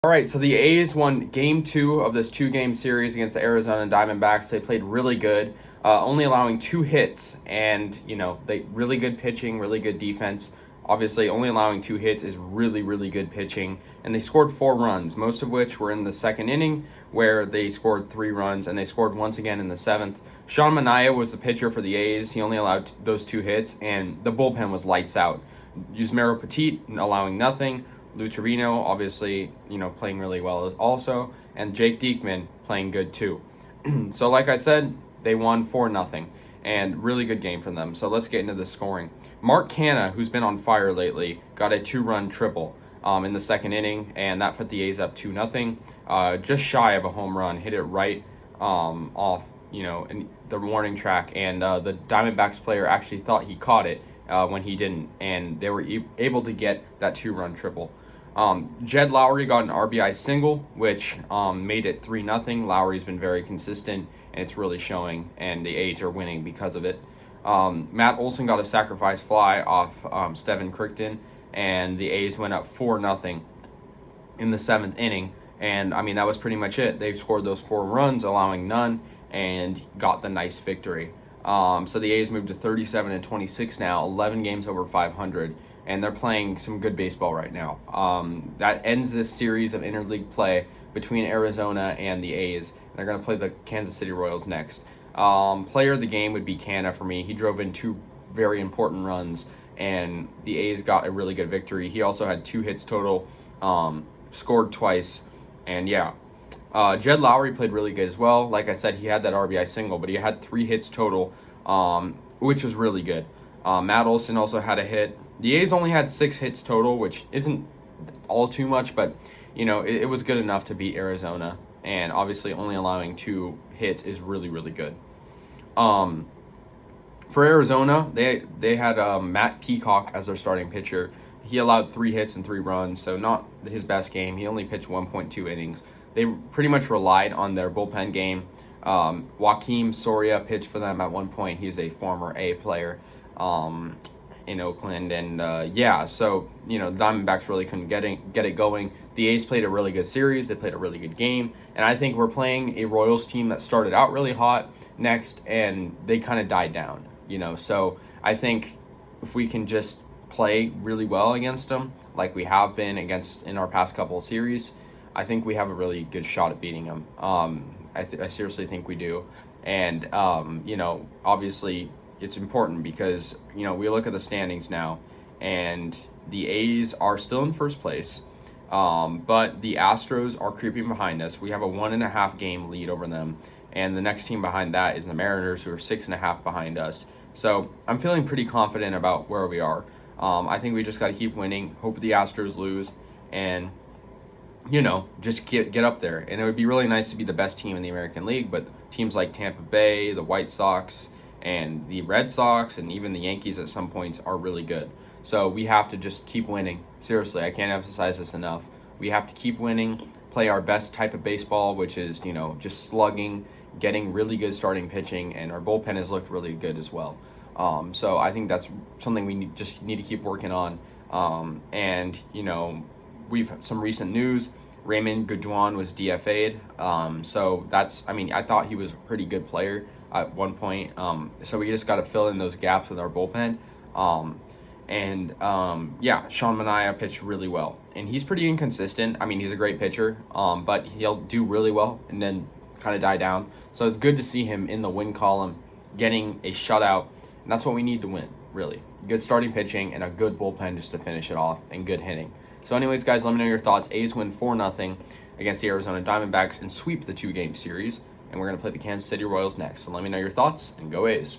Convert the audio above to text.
All right, so the A's won game 2 of this 2-game series against the Arizona Diamondbacks. They played really good, only allowing 2 hits, and they really good pitching, really good defense. Obviously, only allowing 2 hits is really, really good pitching, and they scored 4 runs, most of which were in the second inning, where they scored 3 runs, and they scored once again in the 7th. Sean Manaea was the pitcher for the A's. He only allowed those 2 hits, and the bullpen was lights out. Yusmeiro Petit allowing nothing. Lou Trevino, obviously, playing really well also, and Jake Diekman playing good too. So like I said, they won 4-0, and really good game from them. So let's get into the scoring. Mark Canha, who's been on fire lately, got a 2-run triple in the second inning, and that put the A's up 2-0. Just shy of a home run, hit it right off, in the warning track, and the Diamondbacks player actually thought he caught it when he didn't, and they were able to get that 2-run triple. Jed Lowry got an RBI single, which made it 3-0. Lowry's been very consistent, and it's really showing, and the A's are winning because of it. Matt Olson got a sacrifice fly off Steven Crichton, and the A's went up 4-0 in the 7th inning, and that was pretty much it. They scored those 4 runs, allowing none, and got the nice victory. So the A's moved to 37-26 now, 11 games over 500, and they're playing some good baseball right now. That ends this series of interleague play between Arizona and the A's. They're going to play the Kansas City Royals next. Player of the game would be Canha for me. He drove in 2 very important runs, and the A's got a really good victory. He also had 2 hits total, scored twice, and yeah. Jed Lowry played really good as well. Like I said, he had that RBI single, but he had 3 hits total, which was really good. Matt Olson also had a hit. The A's only had 6 hits total, which isn't all too much, but it was good enough to beat Arizona. And obviously, only allowing 2 hits is really, really good. For Arizona, they had Matt Peacock as their starting pitcher. He allowed 3 hits and 3 runs, so not his best game. He only pitched 1.2 innings. They pretty much relied on their bullpen game. Joakim Soria pitched for them at one point. He's a former A player in Oakland, and so the Diamondbacks really couldn't get it going. The A's played a really good series. They played a really good game, and I think we're playing a Royals team that started out really hot next, and they kind of died down. So I think if we can just play really well against them, like we have been against in our past couple of series, I think we have a really good shot at beating them. I seriously think we do. And, obviously it's important because, we look at the standings now, and the A's are still in first place, but the Astros are creeping behind us. We have a 1.5 game lead over them, and the next team behind that is the Mariners, who are 6.5 behind us. So I'm feeling pretty confident about where we are. I think we just got to keep winning, hope the Astros lose, and just get up there. And it would be really nice to be the best team in the American League, but teams like Tampa Bay, the White Sox, and the Red Sox, and even the Yankees at some points are really good. So we have to just keep winning. Seriously, I can't emphasize this enough. We have to keep winning, play our best type of baseball, which is, just slugging, getting really good starting pitching, and our bullpen has looked really good as well. So I think that's something we just need to keep working on. We've some recent news. Raymond Guduan was DFA'd. So that's, I thought he was a pretty good player at one point. So we just got to fill in those gaps with our bullpen. Sean Manaea pitched really well. And he's pretty inconsistent. He's a great pitcher, but he'll do really well and then kind of die down. So it's good to see him in the win column, getting a shutout. And that's what we need to win, really. Good starting pitching and a good bullpen just to finish it off, and good hitting. So anyways, guys, let me know your thoughts. A's win 4-0 against the Arizona Diamondbacks and sweep the 2-game series. And we're going to play the Kansas City Royals next. So let me know your thoughts, and go A's.